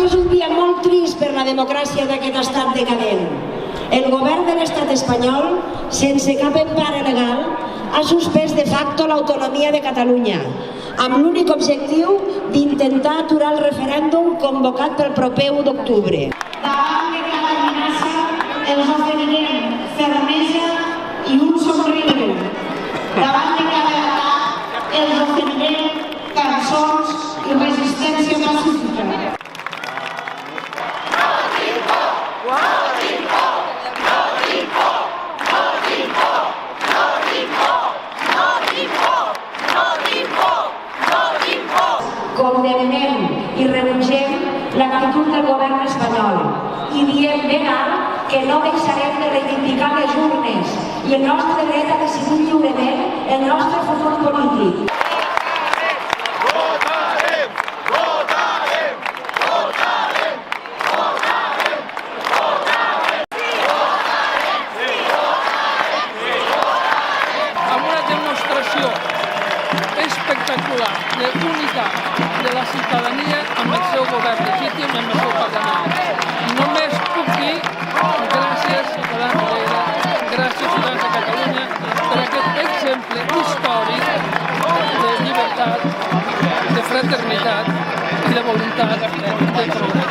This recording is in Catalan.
Avui és un dia molt trist per la democràcia d'aquest estat decadent. El govern de l'estat espanyol, sense cap empara legal, ha suspès de facto l'autonomia de Catalunya, amb l'únic objectiu d'intentar aturar el referèndum convocat pel proper 1 d'octubre. Davant de cada amenaça els oferirem fermesa i un somriure. Davant de cada atac els oferirem cançons i resistència pacífica. Condemnem i rebutgem l'actitud del govern espanyol i diem ben alt que no deixarem de reivindicar les urnes i el nostre dret a decidir lliurement el nostre futur polític. Amb una demostració espectacular d'unitat de la ciutadania amb el seu govern legítim i amb el seu Parlament. Només puc dir gràcies, ciutadans de Lleida, gràcies, ciutadans de Catalunya, per aquest exemple històric de llibertat, de fraternitat i de voluntat de progrés.